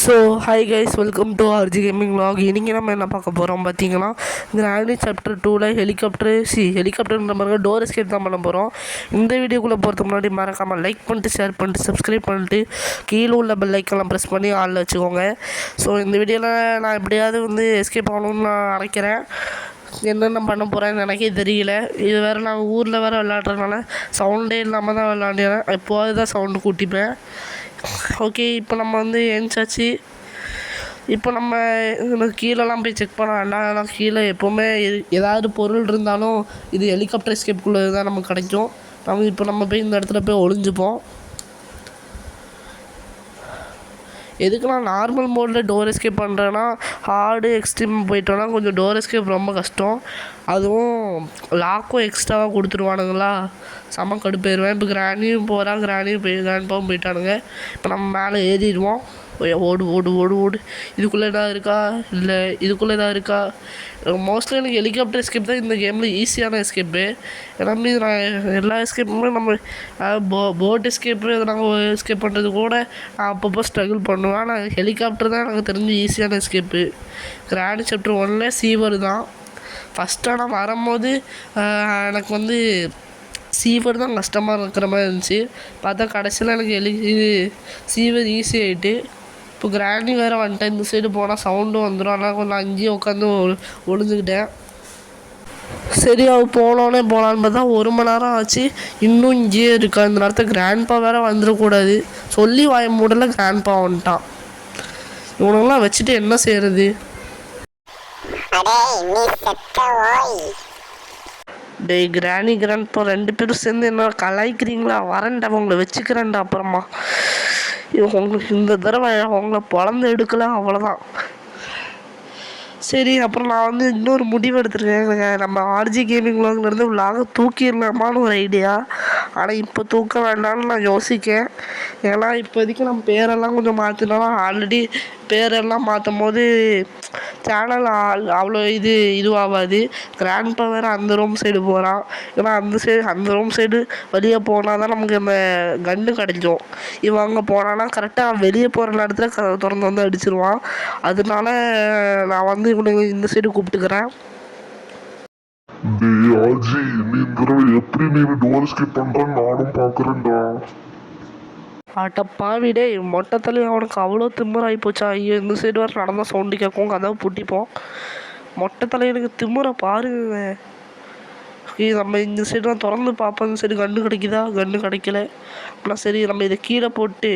So hi guys, welcome to RG gaming vlog. இன்றைக்கி நம்ம என்ன பார்க்க போகிறோம் பார்த்தீங்கன்னா, கிராணி சாப்டர் 2ல் ஹெலிகாப்டர்ன்ற மாதிரி டோர் எஸ்கேப் தான் பண்ண போகிறோம். இந்த வீடியோக்குள்ளே போகிறதுக்கு முன்னாடி மறக்காமல் லைக் பண்ணிட்டு, ஷேர் பண்ணிட்டு, சப்ஸ்கிரைப் பண்ணிட்டு, கீழே உள்ள பெல் ஐக்கெல்லாம் ப்ரெஸ் பண்ணி ஆளில் வச்சுக்கோங்க. ஸோ இந்த வீடியோவில் நான் எப்படியாவது எஸ்கேப் ஆகணும்னு நான் நினைக்கிறேன். என்னென்ன பண்ண போகிறேன்னு எனக்கே தெரியல. இது வேறு நான் ஊரில் வேறு விளையாடுறதுனால சவுண்டே இல்லாமல் தான் விளையாடுறேன். எப்போது தான் சவுண்டு கூட்டிப்பேன். ஓகே, இப்போ நம்ம ஏஞ்சாச்சு. இப்போ நம்ம கீழெல்லாம் போய் செக் பண்ண வேண்டாம். ஏன்னா கீழே எப்போவுமே ஏதாவது பொருள் இருந்தாலும் இது ஹெலிகாப்டர் எஸ்கேப்புக்குள்ளே தான் நமக்கு கிடைக்கும். நம்ம போய் இந்த இடத்துல போய் ஒளிஞ்சுப்போம். எதுக்கு நான் நார்மல் மோடில் டோர் எஸ்கேப் பண்ணுறேன்னா, ஹார்டு எக்ஸ்ட்ரீம் போயிட்டோன்னா கொஞ்சம் டோர் எஸ்கேப் ரொம்ப கஷ்டம். அதுவும் லாக்கும் எக்ஸ்ட்ராவாக கொடுத்துருவானுங்களா, செம்ம கடுப்பாயிருவேன். இப்போ கிராண்டியும் கிராண்ட்பாவும் போயிட்டானுங்க. இப்போ நம்ம மேலே ஏறிடுவோம். ஓடு ஓடு ஓடு ஓடு. இதுக்குள்ளே எதாவது இருக்கா? இல்லை, இதுக்குள்ளே எதாவது இருக்கா? மோஸ்ட்லி எனக்கு ஹெலிகாப்டர் எஸ்கேப் தான் இந்த கேமில் ஈஸியான எஸ்கேப்பு. ஏன்னா நான் எல்லா எஸ்கேப்புமே போட் எஸ்கேப்பு நாங்கள் எஸ்கேப் பண்ணுறது கூட நான் அப்பப்போ ஸ்ட்ரகிள் பண்ணுவேன். ஆனால் ஹெலிகாப்டர் தான் எனக்கு தெரிஞ்சு ஈஸியான எஸ்கேப்பு. கிராண்ட் சாப்டர் 1ல் சீவர் தான் ஃபஸ்ட்டாக நான் வரும்போது எனக்கு சீவர் தான் கஷ்டமாக இருக்கிற மாதிரி இருந்துச்சு. பார்த்தா கடைசியில் எனக்கு சீவர் ஈஸி ஆகிட்டு. இப்போ கிராண்டி வேறு வந்துட்டேன். இந்த சைடு போனால் சவுண்டும் வந்துடும். ஆனால் கொஞ்சம் அங்கேயே உட்காந்து ஒளிஞ்சுக்கிட்டேன். சரி, போனோன்னே போகலான்னு பார்த்தா 1 மணி நேரம் ஆச்சு. இன்னும் இங்கேயே இருக்கா. இந்த நேரத்தில் கிராண்ட்பா வேறு வந்துடக்கூடாது. சொல்லி வாய மூடல, கிராண்ட்பா வந்துட்டான். இவனுங்களாம் வச்சுட்டு என்ன செய்கிறது? டேய் கிராண்ட்பா 2 பேரும் சேர்ந்து என்ன கலாய்க்கிறீங்களா? வரேன்டா, உங்களை வச்சுக்கிறேன்டா அப்புறமா. உங்களுக்கு இந்த தடவை அவங்கள பொழந்து எடுக்கலாம், அவ்வளோதான். சரி, அப்புறம் நான் இன்னொரு முடிவு எடுத்துருக்கேன். நம்ம ஆர்ஜி கேமிங் vlogலேருந்து vlog தூக்கிடலாமான்னு ஒரு ஐடியா. ஆனால் இப்போ தூக்க வேண்டாம்னு நான் யோசிக்கேன். ஏன்னா இப்போதைக்கு நம்ம பேரெல்லாம் கொஞ்சம் மாற்றினாலும் ஆல்ரெடி பேரெல்லாம் மாற்றும் போது சேனல் அவ்வளோ இதுவாகாது. கிராண்ட்பா வேறு அந்த ரூம் சைடு போகிறான். ஏன்னா அந்த ரூம் சைடு வெளியே போனால் தான் நமக்கு அந்த கன்று கிடைக்கும். இவன் அங்கே போனான்னா கரெக்டாக வெளியே போகிற நேரத்தில் திறந்து அடிச்சிருவான். அதனால நான் இவனுங்க இந்த சைடு கூப்பிட்டுக்கிறேன். பாவிடே மொட்டத்தலை அவனுக்கு அவ்வளோ திமுறாகி போச்சா? ஐயோ, இந்த சைடு வர நடந்தால் சவுண்டு கேட்கும், கதவை பூட்டிப்போம். மொட்டத்தலை எனக்கு திமுறை பாருங்க. நம்ம இந்த சைடு தான் திறந்து பார்ப்போம். இந்த சைடு கன்று கிடைக்குதா? கன்று கிடைக்கல. ஆனால் சரி, நம்ம இதை கீழே போட்டு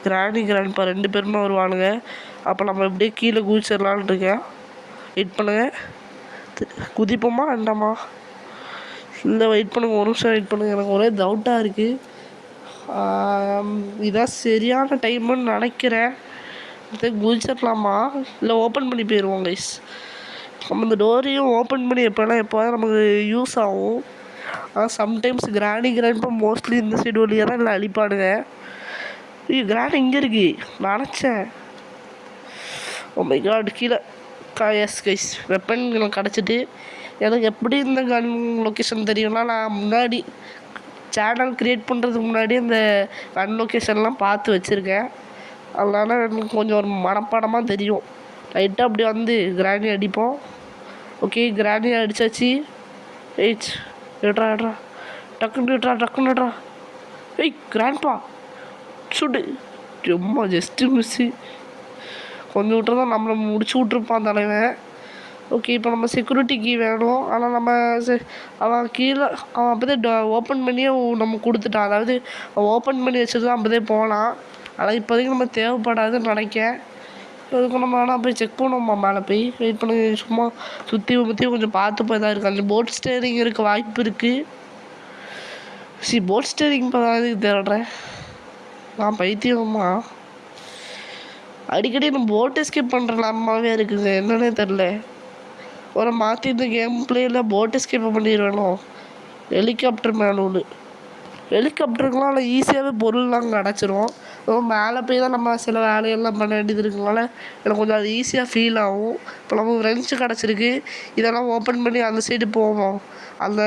கிராண்ட்பா 2 பேருமே வருவானுங்க. அப்போ நம்ம இப்படியே கீழே குதிச்சிடலான்னு இருக்கேன். வெயிட் பண்ணுங்க. குதிப்போமா வேண்டாமா? இல்லை, வெயிட் பண்ணுங்க, ஒரு நிமிஷம் வெயிட் பண்ணுங்க. எனக்கு ஒரே டவுட்டாக இருக்குது. இதான் சரியான டைமுன்னு நினைக்கிறேன். குதிச்சிடலாமா இல்லை ஓப்பன் பண்ணி போயிடுவோம் கைஸ்? நம்ம இந்த டோரையும் ஓப்பன் பண்ணி எப்போதான் நமக்கு யூஸ் ஆகும். ஆனால் சம்டைம்ஸ் கிராண்ட்பா மோஸ்ட்லி இந்த சைடு வழியாக தான் இல்லை அழிப்பாடுங்க. கிராண்ட் இங்கே இருக்கு நினச்சேன். ஓ மை காட், கீழே எஸ் கைஸ், வெப்பன் எனக்கு கிடச்சிட்டு. எனக்கு எப்படி இந்த கன் லொக்கேஷன் தெரியும்னா, நான் முன்னாடி சேனல் க்ரியேட் பண்ணுறதுக்கு முன்னாடி அந்த கன் லொக்கேஷன்லாம் பார்த்து வச்சுருக்கேன். அதனால் எனக்கு கொஞ்சம் ஒரு மனப்பாடமாக தெரியும். லைட்டாக அப்படி கிராண்டி அடிப்போம். ஓகே, கிராண்டி அடித்தாச்சு. ஏட்ரா டக்குன்னு கிராண்ட்பா சுடு. ரொம்ப ஜஸ்ட்டு மிஸ்ஸு. கொஞ்சம் விட்டுருந்தா நம்மளை முடிச்சு விட்ருப்பான் தலைவன். ஓகே, இப்போ நம்ம செக்யூரிட்டி கீ வேணும். ஆனால் அவன் கீழே அப்போதே ஓப்பன் பண்ணியே நம்ம கொடுத்துட்டான். அதாவது ஓப்பன் பண்ணி வச்சுட்டு தான் அப்போதே போனான். ஆனால் இப்போதைக்கு நம்ம தேவைப்படாதுன்னு நினைக்கேன். அதுக்கு நம்ம ஆனால் போய் செக் பண்ணுவோம்மா மேலே போய். வெயிட் பண்ணி சும்மா சுற்றி கொஞ்சம் பார்த்து போய் தான் இருக்குது. அந்த போட் ஸ்டேரிங் இருக்க வாய்ப்பு இருக்குது. போட் ஸ்டேரிங் இப்போ தான் இதுக்கு தேடுறேன். நான் பைத்தியமா அடிக்கடி நம்ம போட் எஸ்கேப் பண்ணுறலாமாவே இருக்குங்க. என்னன்னே தெரில. ஒரு மாற்றி இந்த கேம் பிளேயில் போட் எஸ்கேப் பண்ணிடுவேணும். ஹெலிகாப்டர் ஹெலிகாப்டருக்குலாம் ஆனால் ஈஸியாகவே பொருள்லாம் கிடச்சிரும். மேலே போய் தான் நம்ம சில வேலையெல்லாம் பண்ண வேண்டியது இருக்குனால எனக்கு கொஞ்சம் அது ஈஸியாக ஃபீல் ஆகும். இப்போ நமக்கு ரெஞ்சு கிடச்சிருக்கு. இதெல்லாம் ஓப்பன் பண்ணி அந்த சைடு போவோம். அந்த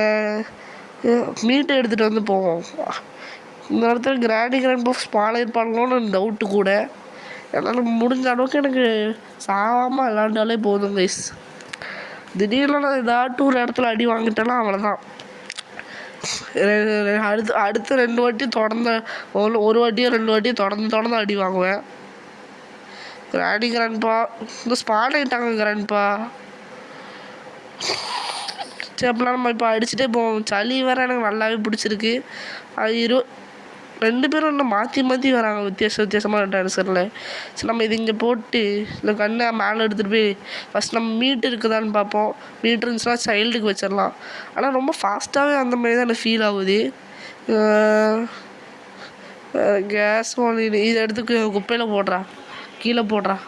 மீட்டை எடுத்துகிட்டு போவோம். இந்த இடத்துல கிராண்ட்பா ஸ்பான் இருப்பாங்களோன்னு டவுட்டு கூட. என்னால் முடிஞ்ச அளவுக்கு எனக்கு சாகாமல் விளாண்டாலே போதும் கைஸ். திடீர்னு நான் ஏதாட்டும் ஒரு இடத்துல அடி வாங்கிட்டேன்னா அவ்வளோதான். அடுத்து 2 வாட்டி தொடர்ந்து ஒரு வாட்டியோ 2 வாட்டியோ தொடர்ந்து அடி வாங்குவேன். கிராண்ட்பா இந்த ஸ்பான் ஆகிட்டாங்க கிராண்ட்பா. சரி அப்படிலாம் நம்ம இப்போ அடிச்சுட்டே போவோம். சளி வேறு எனக்கு நல்லாவே பிடிச்சிருக்கு. அது 2 பேரும் இன்னும் மாற்றி வராங்க வித்தியாசமாக டான்ஸரில். சரி நம்ம இது இங்கே போட்டு இல்லை கண்ணை மேலே எடுத்துகிட்டு போய் ஃபஸ்ட் நம்ம மீட் இருக்குதான்னு பார்ப்போம். மீட் இருந்துச்சுன்னா சைல்டுக்கு வச்சிடலாம். ஆனால் ரொம்ப ஃபாஸ்ட்டாகவே அந்த மாதிரி தான் எனக்கு ஃபீல் ஆகுது. கேஸ் இதை எடுத்து குப்பையில் போடுறா, கீழே போடுறா.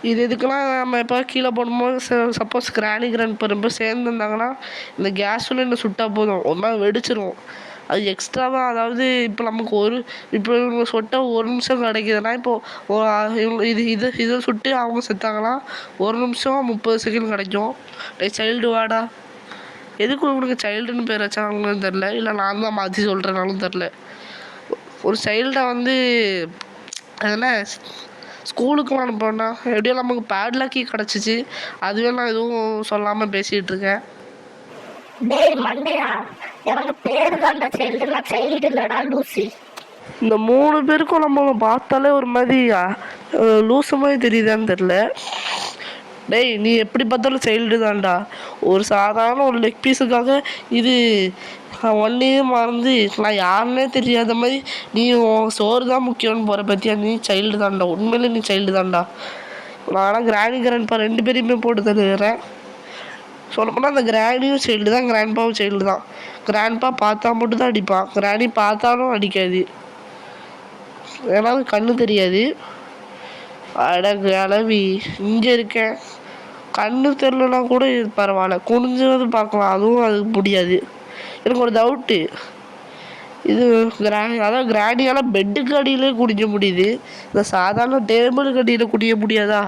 இது எதுக்குன்னா நம்ம எப்போ கீழே போடும்போது சப்போஸ் கிராண்ட் ரொம்ப சேர்ந்துருந்தாங்கன்னா இந்த கேஸ் இன்னும் சுட்டால் போதும், ஒரு நாள் வெடிச்சிரும். அது எக்ஸ்ட்ராவாக, அதாவது இப்போ நமக்கு இப்போ இவங்க சொட்ட 1 நிமிஷம் கிடைக்குதுன்னா இப்போது இதை சுட்டு அவங்க செத்தாங்கன்னா 1 நிமிஷம் 30 செகண்ட் கிடைக்கும். சைல்டு வாடா, எதுக்கு உங்களுக்கு சைல்டுன்னு பேர் வச்சாங்கன்னு தெரில, இல்லை நான் தான் மாற்றி சொல்கிறேனாலும் தெரில. ஒரு சைல்டை அதெல்லாம் ஸ்கூலுக்குலாம் அனுப்போன்னா எப்படியோ நமக்கு பேட்லாக்கி கிடச்சிச்சு. அதுவே நான் எதுவும் சொல்லாமல் பேசிகிட்டு இருக்கேன். இந்த 3 பேருக்கும் நம்ம பார்த்தாலே ஒரு மாதிரி லூசு மாதிரி தெரியுதான்னு தெரில. டேய் நீ எப்படி பார்த்தாலும் சைல்டு தான்டா. ஒரு சாதாரண ஒரு லெக் பீஸுக்காக இது ஒன்றையே மறந்து நான் யாருன்னே தெரியாத மாதிரி நீ சோறு தான் முக்கியம்னு போகிற பற்றியா? நீ சைல்டு தான்டா, உண்மையிலே நீ சைல்டு தான்டா. நான்லாம் கிராண்ட்பா 2 பேரையுமே போட்டு தருகிறேன். சொல்லப்போனால் அந்த கிராண்டியும் சைல்டு தான், கிராண்ட்பாவும் சைல்டு தான். கிராண்ட்பா பார்த்தா மட்டும் தான் அடிப்பான், கிராண்டி பார்த்தாலும் அடிக்காது. ஏன்னா கண்ணு தெரியாது. அட கிளவி இங்கே இருக்கேன், கண்ணு தெரிலனா கூட பரவாயில்ல, குனிஞ்சது பார்க்கலாம், அதுவும் அதுக்கு முடியாது. எனக்கு ஒரு டவுட்டு, இது அதான் கிராண்டியால் பெட்டுக்கு அடியிலே குடிக்க முடியுது, இந்த சாதாரண டேபிளுக்கு அடியில் குடிக்க முடியாதா?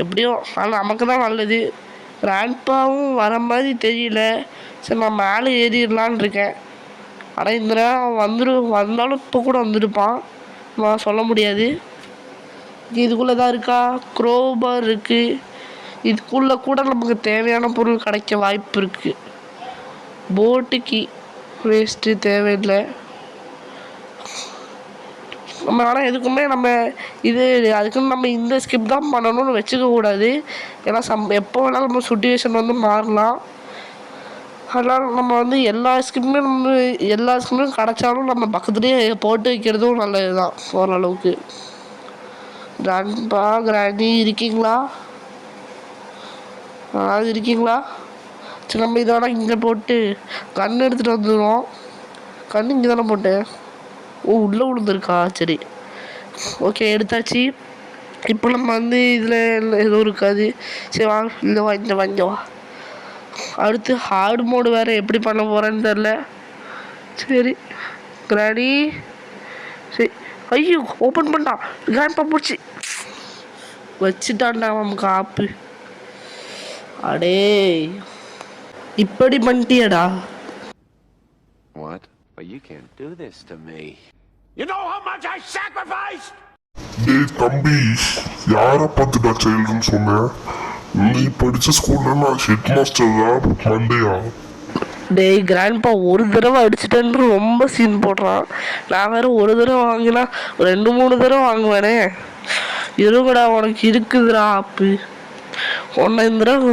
எப்படியோ ஆனால் நமக்கு தான் நல்லது. கிராண்ட்பாவும் வர மாதிரி தெரியல. சரி நான் மேலே ஏறிடலான்னு இருக்கேன். ஆனால் இந்த நேரம் வந்தாலும் இப்போ கூட வந்துருப்பான், நான் சொல்ல முடியாது. இதுக்குள்ளே தான் இருக்கா, க்ரோபார் இருக்குது. இதுக்குள்ளே கூட நமக்கு தேவையான பொருள் கிடைக்க வாய்ப்பு இருக்குது. போட்டுக்கு வேஸ்ட்டு தேவையில்லை நம்ம. ஆனால் எதுக்குமே நம்ம அதுக்குன்னு நம்ம இந்த ஸ்கிப் தான் பண்ணணும்னு வச்சுக்க கூடாது. ஏன்னா எப்போ வேணாலும் நம்ம சுச்சுவேஷன் மாறலாம். அதனால் நம்ம எல்லா ஸ்கிப்பும் கிடச்சாலும் நம்ம பக்கத்துலேயே போட்டு வைக்கிறதும் நல்லது தான் ஓரளவுக்கு. கிராண்ட்பா கிராண்டி இருக்கீங்களா? இருக்கீங்களா? சரி நம்ம இதோட இங்கே போட்டு கண் எடுத்துகிட்டு வந்துடுவோம். கண் இங்கே தானே போட்டேன். உள்ளே விழுந்துருக்கா? சரி ஓகே எடுத்தாச்சு. இப்போ நம்ம இதில் எதுவும் இருக்காது. சரி வாங்க, இல்லை வாங்கிவா. அடுத்து ஹார்டு மோடு வேறு எப்படி பண்ண போகிறேன்னு தெரில. சரி கிராடி, சரி ஐயோ ஓப்பன் பண்ணிட்டான். கிராண்ட்பா போச்சு, வச்சுட்டான்டா நமக்கு ஆப்பு. அடே இப்படி பண்ணிட்டியடா. What? But you can't do this to me. You know how much I sacrificed? டேய் தம்பி, யாரை பார்த்துட்டா சைல்டுன்னு சொன்னேன்? நீ படித்த ஸ்கூல்ல நான் ஹெட் மாஸ்டர் தான் மண்டையா? டேய் கிராண்ட்பா ஒரு தடவை அடிச்சிட்டேன்னு ரொம்ப சீன் போடுறான். நான் வேறு ஒரு தடவை வாங்கினா 2-3 தடவை வாங்குவேனே. இருங்கடா உனக்கு இருக்குதுடா ஆப்பு. உன்னை இந்த தடவை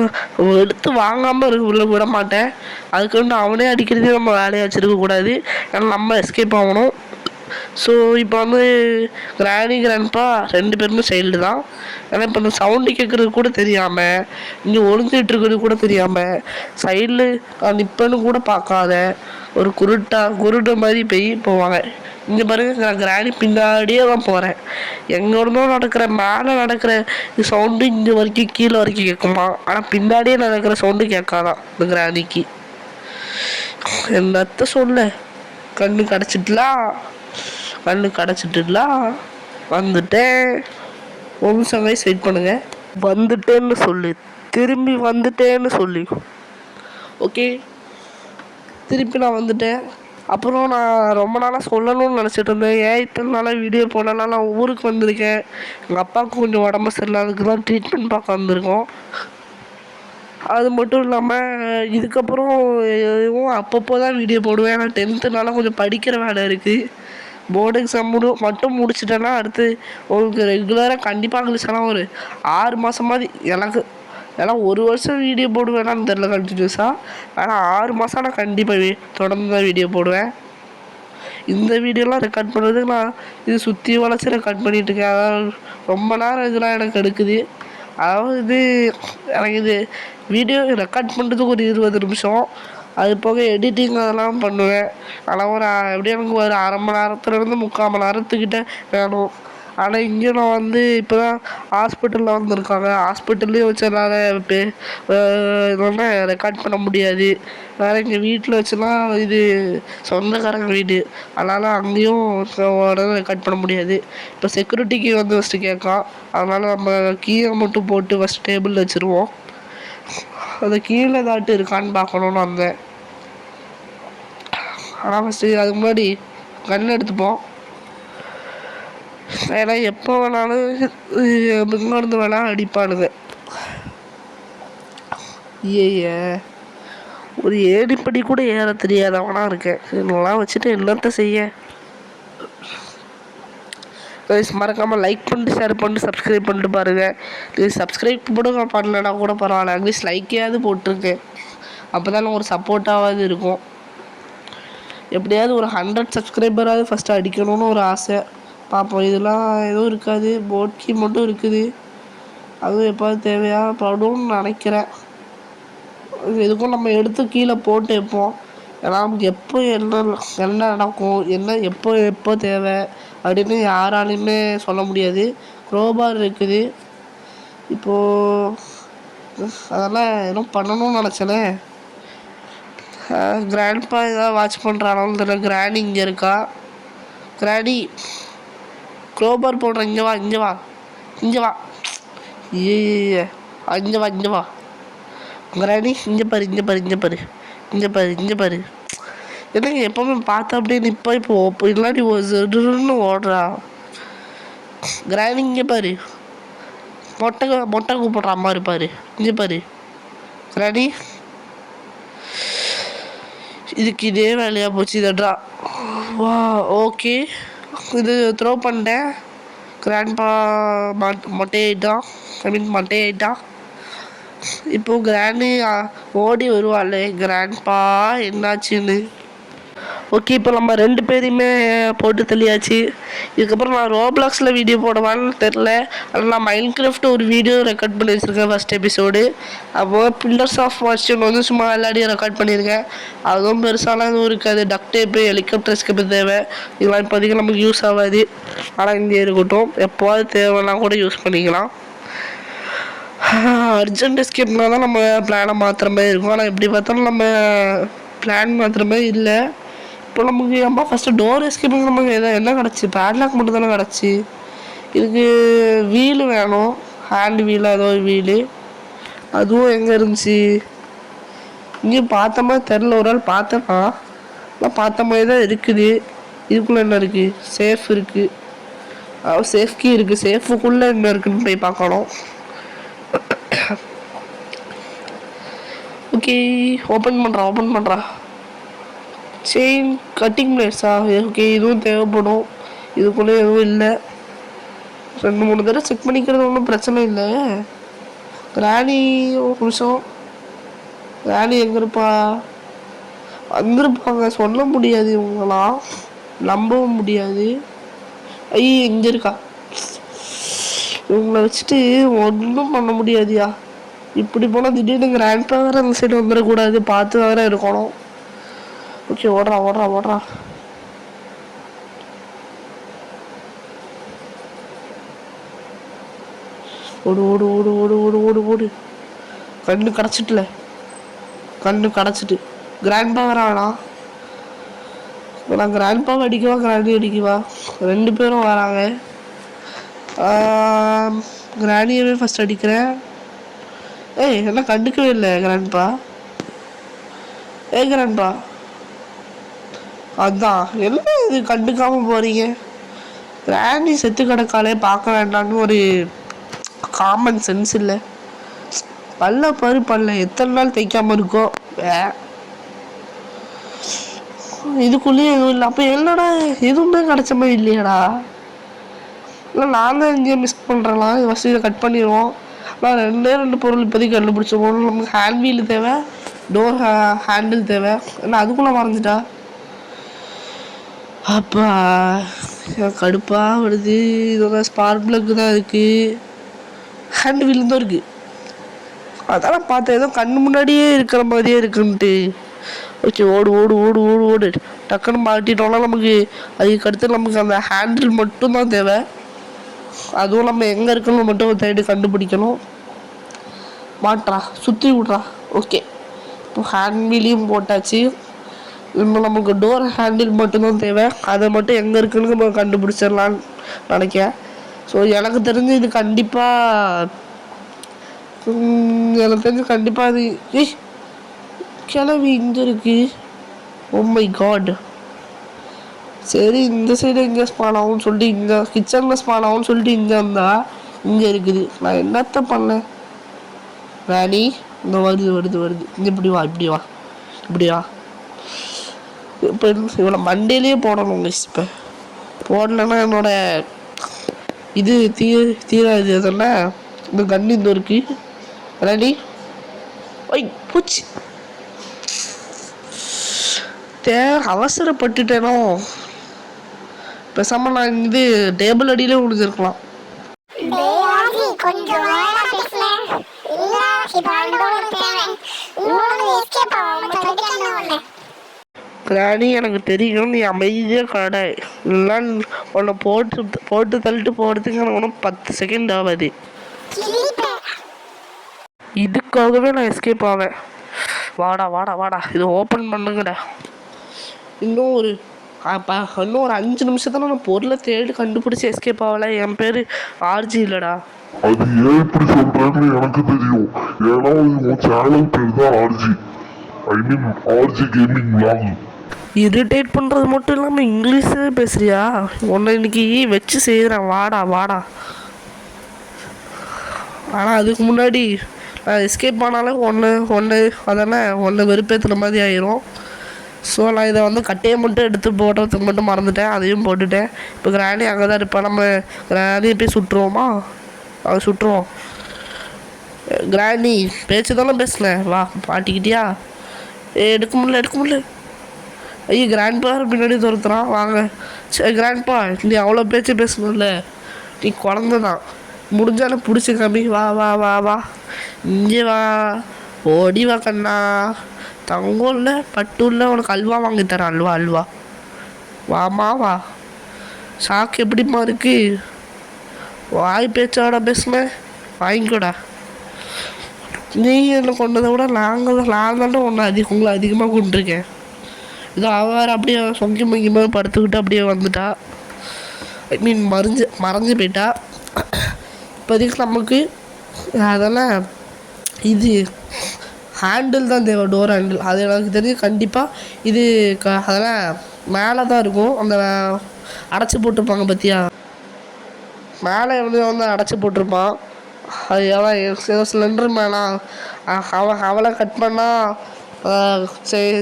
எடுத்து வாங்காமல் விட மாட்டேன். அதுக்கு அவனே அடிக்கிறதே நம்ம வேலையை வச்சுருக்கக்கூடாது. ஏன்னா நம்ம எஸ்கேப் ஆகணும். ஸோ இப்போ கிராண்ட்பா 2 பேருமே சைல்டு தான். ஏன்னா இப்போ இந்த சவுண்டு கேட்குறது கூட தெரியாமல், இங்கே ஒளிஞ்சிட்டு இருக்கிறது கூட தெரியாமல், சைடில் நிற்பேன்னு கூட பார்க்காத ஒரு குருட்டு மாதிரி போவாங்க. இங்கே பாருங்க, நான் கிராணி பின்னாடியே தான் போகிறேன். எங்கேருந்தோ மேலே நடக்கிற சவுண்டு இங்கே வரைக்கும் கீழே வரைக்கும் கேட்குமா, ஆனால் பின்னாடியே நடக்கிற சவுண்டு கேட்காதான் இந்த கிராணிக்கு. என்னத்த சொல்ல, கண்ணு கிடச்சிட்டுலாம் வந்துட்டேன். ஒரு நிமிஷம் வெயிட் பண்ணுங்க. வந்துட்டேன்னு சொல்லு, திரும்பி வந்துட்டேன்னு சொல்லி. ஓகே திருப்பி நான் வந்துட்டேன். அப்புறம் நான் ரொம்ப நாளாக சொல்லணும்னு நினச்சிட்டு இருந்தேன். ஏன் இத்தனை நாளாக வீடியோ போடலன்னா, நான் ஊருக்கு வந்திருக்கேன். எங்கள் அப்பாவுக்கு கொஞ்சம் உடம்பு சரியில்லாததுக்கு தான் ட்ரீட்மெண்ட் பார்க்க வந்திருக்கோம். அது மட்டும் இல்லாமல் இதுக்கப்புறம் அப்பப்போ தான் வீடியோ போடுவேன். ஏன்னா 10th கொஞ்சம் படிக்கிற வேலை இருக்குது. போர்டு எக்ஸாம் மட்டும் முடிச்சிட்டேன்னா அடுத்து உங்களுக்கு ரெகுலராக கண்டிப்பாக இருந்துச்சுன்னா ஒரு 6 மாதமாதிரி எனக்கு. ஏன்னா 1 வருஷம் வீடியோ போடுவேனான்னு தெரில கண்டினியூஸாக. ஆனால் 6 மாதம் நான் கண்டிப்பாக தொடர்ந்து தான் வீடியோ போடுவேன். இந்த வீடியோலாம் ரெக்கார்ட் பண்ணுறதுக்கு நான் இது சுற்றி வளைச்சி ரெக்கார்ட் பண்ணிகிட்ருக்கேன். அதாவது ரொம்ப நேரம் இதெல்லாம் எனக்கு எடுக்குது. அதாவது எனக்கு இது வீடியோ ரெக்கார்ட் பண்ணுறதுக்கு ஒரு 20 நிமிஷம், அது போக எடிட்டிங் அதெல்லாம் பண்ணுவேன். ஆனால் எப்படியும் எனக்கு ஒரு 1/2 மணி நேரத்துலேருந்து 3/4 மணி நேரத்துக்கிட்ட வேணும். ஆனால் இங்கே நான் இப்போ தான் ஹாஸ்பிட்டலில் வந்திருக்காங்க. ஹாஸ்பிட்டல்லையும் வச்சு என்னால் இதெல்லாம் ரெக்கார்ட் பண்ண முடியாது. வேறு எங்கள் வீட்டில் வச்சுலாம் இது சொந்தக்காரங்க வீடு, அதனால் அங்கேயும் உடனே ரெக்கார்ட் பண்ண முடியாது. இப்போ செக்யூரிட்டிக்கு ஃபஸ்ட்டு கேட்கான். அதனால் நம்ம கீயை மட்டும் போட்டு ஃபஸ்ட் டேபிளில் வச்சுருவோம். அந்த கீழே ஏதாட்டு இருக்கான்னு பார்க்கணுன்னு வந்தேன். ஆனால் ஃபஸ்ட்டு அதுக்கு முன்னாடி கன் எடுத்துப்போம். ஏன்னா எப்போ வேணாலும் இங்கேருந்து வேணாலும் அடிப்பானுங்க. ஒரு ஏணிப்படி கூட ஏற தெரியாதவனா இருக்கேன். இதெல்லாம் வச்சுட்டு என்னத்த செய்ய. மறக்காமல் லைக் பண்ணிட்டு ஷேர் பண்ணிட்டு சப்ஸ்கிரைப் பண்ணிட்டு பாருங்கள். இது சப்ஸ்கிரைப் கூட பண்ணலன்னா கூட பரவாயில்ல, அட்லீஸ்ட் லைக்கையாவது போட்டிருக்கேன். அப்போ தான் ஒரு சப்போர்ட்டாவது இருக்கும். எப்படியாவது ஒரு 100 சப்ஸ்கிரைபராவது ஃபஸ்ட்டு அடிக்கணும்னு ஒரு ஆசை. பார்ப்போம். இதெல்லாம் எதுவும் இருக்காது, போட் கீ மட்டும் இருக்குது. அதுவும் எப்போது தேவையாக படும்னு நினைக்கிறேன். எதுக்கும் நம்ம எடுத்து கீழே போட்டு வைப்போம். ஏன்னா நமக்கு எப்போ என்ன நடக்கும், எப்போ தேவை அப்படின்னு யாராலையுமே சொல்ல முடியாது. க்ரோபார் இருக்குது இப்போது, அதெல்லாம் எதுவும் பண்ணணும்னு நினச்சேனே. கிராண்ட்பா ஏதாவது வாட்ச் பண்ணுறானாலும் தெரியல. கிராணி இங்கே இருக்கா. கிராணி க்ரோபார் போடுறேன், இங்கே வா இங்கே வா இங்கே வா. இங்கே வா. கிராணி இங்கே பாரு இங்கே பாரு இங்கே பாரு இங்கே பாரு இங்கே பாரு. என்னங்க எப்போவுமே பார்த்தா அப்படியே நிற்பா, இப்போ இல்லாட்டி ஒருன்னு ஓடுறா. கிராணி இங்கே பாரு, மொட்டை கூப்பிட்ற அம்மா இருப்பாரு, இங்கே பாரு கிராணி. இதுக்கு இதே வேலையாக போச்சு இதட்ரா. வா ஓகே, இது த்ரோ பண்ணிட்டேன். கிராண்ட்பா மொட்டையாயிட்டான். இப்போது கிராண்டி ஓடி வருவாள். கிராண்ட்பா என்னாச்சுன்னு. ஓகே, இப்போ நம்ம 2 பேரையுமே போட்டு தள்ளியாச்சு. இதுக்கப்புறம் நான் ரோப்ளாக்ஸில் வீடியோ போடுவான்னு தெரில. அதில் நான் மைன்கிராஃப்ட் ஒரு வீடியோ ரெக்கார்ட் பண்ணி வச்சுருக்கேன், ஃபஸ்ட் எபிசோடு. அப்போது பில்லர்ஸ் ஆஃப் மாஸ்டர் வந்து சும்மா எல்லாரையும் ரெக்கார்ட் பண்ணியிருக்கேன். அதுவும் பெருசாலாம் எதுவும் இருக்காது. டக் டேப்பு, ஹெலிகாப்டர் எஸ்கேப்பு தேவை. இதெல்லாம் இப்போதைக்கு நமக்கு யூஸ் ஆகாது. ஆனால் இங்கே இருக்கட்டும், எப்போவாது தேவைன்னா கூட யூஸ் பண்ணிக்கலாம். அர்ஜென்ட் எஸ்கேப்னால் தான் நம்ம பிளானை மாற்றுற மாதிரி இருக்கும். ஆனால் எப்படி பார்த்தாலும் நம்ம பிளான் மாற்றுற மாதிரி இல்லை. இப்போ நமக்கு அம்மா ஃபஸ்ட்டு டோர் எஸ்கேப்புக்கு நமக்கு என்ன கிடச்சி, பேட்லாக் மட்டும் தானே கிடச்சி. இதுக்கு வீலு வேணும், ஹேண்ட் வீலு, ஏதோ ஒரு வீலு. அதுவும் எங்கே இருந்துச்சு, இங்கேயும் பார்த்த மாதிரி தெரில. ஒரு நாள் பார்த்தேன்னா பார்த்த மாதிரி தான் இருக்குது. இதுக்குள்ளே என்ன இருக்குது, சேஃப் இருக்குது, சேஃப் கீ இருக்குது. சேஃபுக்குள்ளே என்ன இருக்குதுன்னு போய் பார்க்கணும். ஓகே, ஓப்பன் பண்ணுறா. செயின் கட்டிங் பிளேட்ஸா, ஓகே இதுவும் தேவைப்படும். இதுக்குள்ளே எதுவும் இல்லை. 2-3 தடவை செக் பண்ணிக்கிறது ஒன்றும் பிரச்சனை இல்லை. கிராணி ஒரு நிமிஷம், கிராணி எங்கே இருப்பா, வந்திருப்பாங்க, சொல்ல முடியாது, இவங்களாம் நம்பவும் முடியாது. இங்கே இருக்கா. இவங்களை வச்சுட்டு ஒன்றும் பண்ண முடியாதியா. இப்படி போனால் திடீர்னு கிராண்ட்பா வேறு அந்த சைடு வந்துடக்கூடாது, பார்த்து வேறு இருக்கணும். ஓகே, ஓடுறா. ஓடு. கண்ணு கிடச்சிட்டு கிராண்ட்பா வரானா. நான் கிராண்ட்பாவை அடிக்கவா, கிராண்டி அடிக்கவா, 2 பேரும் வராங்க. கிராண்டியவே ஃபஸ்ட் அடிக்கிறேன். என்ன கண்டுக்கவே இல்லை கிராண்ட்பா. கிராண்ட்பா அதான் என்ன இது கண்டுக்காம போறீங்க. கிராணி செத்து கிடக்காலே பார்க்க வேண்டாம்னு ஒரு காமன் சென்ஸ் இல்லை. பல்ல பாரு பல்ல எத்தனை நாள் தைக்காம இருக்கோ. இதுக்குள்ளேயே எதுவும் இல்லை. அப்போ என்னடா எதுவுமே கிடச்ச மாதிரி இல்லையாடா? இல்லை நான் தான் இங்கே மிஸ் பண்ணுறேன்னா இது ஃபஸ்ட்டு இதை கட் பண்ணிடுவோம். நான் ரெண்டு பொருள் இப்போதைக்கு கண்டுபிடிச்சிருவோம். நமக்கு ஹேண்ட் வீல் தேவை, டோர் ஹேண்டில் தேவை. ஏன்னா அதுக்குள்ளே மறைஞ்சிட்டா அப்பா கடுப்பாக வருது. இதோட ஸ்பார்க் ப்ளக்கு தான் இருக்குது, ஹேண்ட் வீல் தான் இருக்குது. அதெல்லாம் பார்த்தேன் ஏதோ கண்ணு முன்னாடியே இருக்கிற மாதிரியே இருக்குன்ட்டு. ஓகே ஓடு ஓடு ஓடு ஓடு ஓடு டக்குன்னு மாட்டிட்டோம்னா நமக்கு அதுக்கடுத்து நமக்கு அந்த ஹேண்டில் மட்டும்தான் தேவை. அதுவும் நம்ம எங்கே இருக்குன்னு மட்டும் தேடி கண்டுபிடிக்கணும். மாட்றா சுற்றி விட்றா. ஓகே இப்போ ஹேண்ட் வீலையும் போட்டாச்சு. இன்னும் நமக்கு டோர் ஹேண்டில் மட்டும்தான் தேவை. அதை மட்டும் எங்கே இருக்குன்னு நம்ம கண்டுபிடிச்சிடலான்னு நினைக்கிறேன். ஸோ எனக்கு தெரிஞ்சு இது கண்டிப்பாக அது கிளவி இங்கே இருக்கு. Oh my god. சரி இந்த சைடு எங்கே ஸ்பான் ஆகும்னு சொல்லிட்டு இங்கே கிச்சனில் ஸ்பான் ஆகும்னு சொல்லிட்டு இங்கே வந்தால் இங்கே இருக்குது. நான் என்னத்த பண்ணேன்? ராணி இந்த வருது வருது வருது. இங்கே இப்படி வா இப்படி வா இப்படி வா. இப்போ இவளை மண்டேலேயே போடணும். இப்போ போடலன்னா என்னோட இது தீராது. அதெல்லாம் இந்த கண்ணு இந்த இருக்கு. ராணி ஒய் பூச்சி அவசரப்பட்டுட்டேனோ. பேசாம நான் இது டேபிள் அடியிலே விழுந்திருக்கலாம். ராணி எனக்கு தெரியும் நீ அமைதியாக கடை இல்லைன்னா உன்னை போட்டு தள்ளிட்டு போகிறதுக்கு எனக்கு ஒன்றும் 10 செகண்ட் ஆகாது. இதுக்காகவே நான் எஸ்கேப் ஆவேன். வாடா வாடா வாடா இது ஓப்பன் பண்ணுங்கடா. இன்னும் ஒரு 5 நிமிஷத்துல நான் பொருளை தேடி கண்டுபிடிச்சி எஸ்கேப் ஆகல. என் பேர் ஆர்ஜி இல்லைடா. அது ஏன் இப்படி சொல்றேன்னு எனக்கு தெரியும். ஏன்னா உன் சேனல் பேர் தான் ஆர்ஜி. ஐ மீன் ஆர்ஜி கேமிங் விளாக். இரிட்டேட் பண்ணுறது மட்டும் இல்லாமல் இங்கிலீஷே பேசுறியா? உன்னை இன்னைக்கு வச்சு செய்கிறேன். வாடா வாடா. ஆனால் அதுக்கு முன்னாடி எஸ்கேப் ஆனாலும் ஒன்று அதானே ஒன்று வெறுப்பேற்றுற மாதிரி ஆயிரும். ஸோ நான் இதை கட்டையை மட்டும் எடுத்து போடுறதுக்கு மட்டும் மறந்துட்டேன். அதையும் போட்டுட்டேன். இப்போ கிராணி அங்கே தான் இருப்பேன். நம்ம கிராணியை போய் சுட்டுருவோமா? அதை சுட்டுருவோம். கிராணி பேச்சு தானே பேசினேன். வா மாட்டிக்கிட்டியா? எடுக்க முடியல. ஐயோ கிராண்ட்பா பின்னாடி துரத்துறான். வாங்க. சரி கிராண்ட்பா நீ அவ்வளோ பேச்சு பேசணும்ல, நீ குழந்த தான். முடிஞ்சாலும் பிடிச்சி காமி. வா வா வா வா இங்கே வா. ஓடி வா கண்ணா. தங்கம் இல்லை பட்டு இல்லை, உனக்கு அல்வா வாங்கி தரேன். அல்வா வாமா வா. சாக்கு எப்படிம்மா இருக்கு? வாய் பேச்சோட பேசுனேன். வாங்கிக்கோடா. நீ என்ன கொண்டதை விட நான் தானே உங்களை அதிகமாக கொண்டிருக்கேன். இதோ அவர் அப்படியே சொங்கி மங்கிமாக படுத்துக்கிட்டு அப்படியே வந்துட்டா. ஐ மீன் மறைஞ்சு போயிட்டா. இப்போதைக்கு நமக்கு அதெல்லாம் இது ஹேண்டில் தான் தேவை, டோர் ஹேண்டில். அது எனக்கு தெரிஞ்சு கண்டிப்பாக இது அதெல்லாம் மேலே தான் இருக்கும். அந்த அடைச்சி போட்டிருப்பாங்க பார்த்தியா, மேலே அடைச்சி போட்டிருப்பான். அது ஏதோ சிலிண்டர் மேனா அவளை கட் பண்ணால்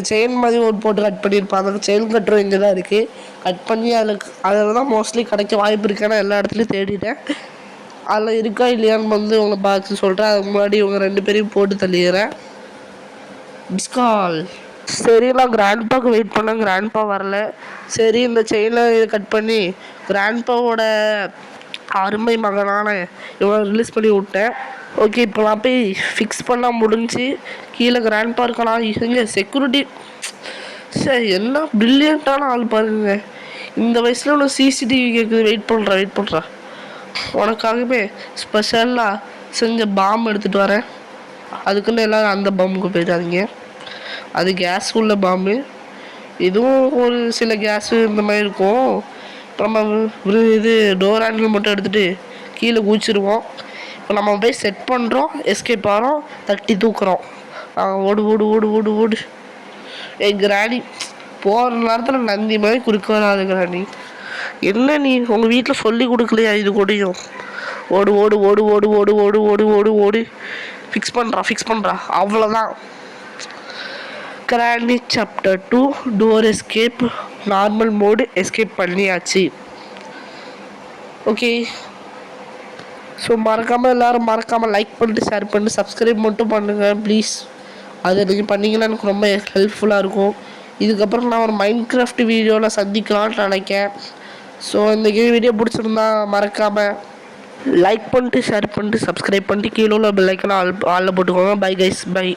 செயின் மாதிரி ஒரு போட்டு கட் பண்ணியிருப்பான். அந்த செயின் கட்டுறோம் இங்கே தான் இருக்குது. கட் பண்ணி அதில் தான் மோஸ்ட்லி கிடைக்க வாய்ப்பு இருக்குன்னா எல்லா இடத்துலையும் தேடிட்டேன். அதில் இருக்கா இல்லையான்னு உங்களை பார்த்து சொல்கிறேன். அதுக்கு முன்னாடி இவங்க 2 பேரையும் போட்டு தள்ளிடுறேன். டிஸ்கால். சரி நான் கிராண்ட்பாவுக்கு வெயிட் பண்ணேன். கிராண்ட்பா வரல. சரி இந்த செயினை இதை கட் பண்ணி கிராண்ட்பாவோட அருமை மகனான இவனை ரிலீஸ் பண்ணி விட்டேன். ஓகே இப்போ நான் போய் ஃபிக்ஸ் பண்ணால் முடிஞ்சு. கீழே கிராண்ட்பா இருக்கலாம். இங்கே செக்யூரிட்டி சரி என்ன ப்ரில்லியண்ட்டான ஆள் பாருங்க. இந்த வயசில் உள்ள சிசிடிவி கேட்குது. வெயிட் பண்ணுறா. உனக்காகவே ஸ்பெஷலாக செஞ்ச பாம் எடுத்துகிட்டு வரேன். அதுக்குன்னு எல்லோரும் அந்த பாம்புக்கு போயிடாதீங்க. அது கேஸ் உள்ள பாம்பு. இதுவும் ஒரு சில கேஸு இந்த மாதிரி இருக்கும். நம்ம இது டோர் ஹேண்டில் மட்டும் எடுத்துகிட்டு கீழே குதிச்சிருவோம். இப்போ நம்ம போய் செட் பண்ணுறோம், எஸ்கேப் ஆகிறோம், தட்டி தூக்குறோம். ஓடு ஓடு ஓடு ஓடு ஓடு. கிராணி போகிற நேரத்தில் நந்தி மாதிரி குறுக்க வராதுங்கிறா நீ. என்ன நீ உங்கள் வீட்டில் சொல்லி கொடுக்கலையா இது கூடயும்? ஓடு ஓடு ஓடு ஓடு ஓடு ஓடு ஓடு ஓடு ஓடு. ஃபிக்ஸ் பண்ணுறா அவ்வளோதான். Granny chapter 2 door escape normal mode escape பண்ணியாச்சு. ஓகே, ஸோ எல்லோரும் மறக்காமல் லைக் பண்ணிட்டு ஷேர் பண்ணிட்டு சப்ஸ்கிரைப் மட்டும் பண்ணுங்கள் ப்ளீஸ். அது நீங்கள் பண்ணிங்கன்னா எனக்கு ரொம்ப ஹெல்ப்ஃபுல்லாக இருக்கும். இதுக்கப்புறம் நான் ஒரு மைன்கிராஃப்ட் வீடியோவில் சந்திக்கலாம்னு நினைக்கிறேன். ஸோ இந்த வீடியோ பிடிச்சிருந்தா மறக்காமல் லைக் பண்ணிட்டு ஷேர் பண்ணிட்டு சப்ஸ்கிரைப் பண்ணிட்டு கீழே உள்ள பெல் ஐக்கானை ஆளில் போட்டுக்கோங்க. Bye guys, by.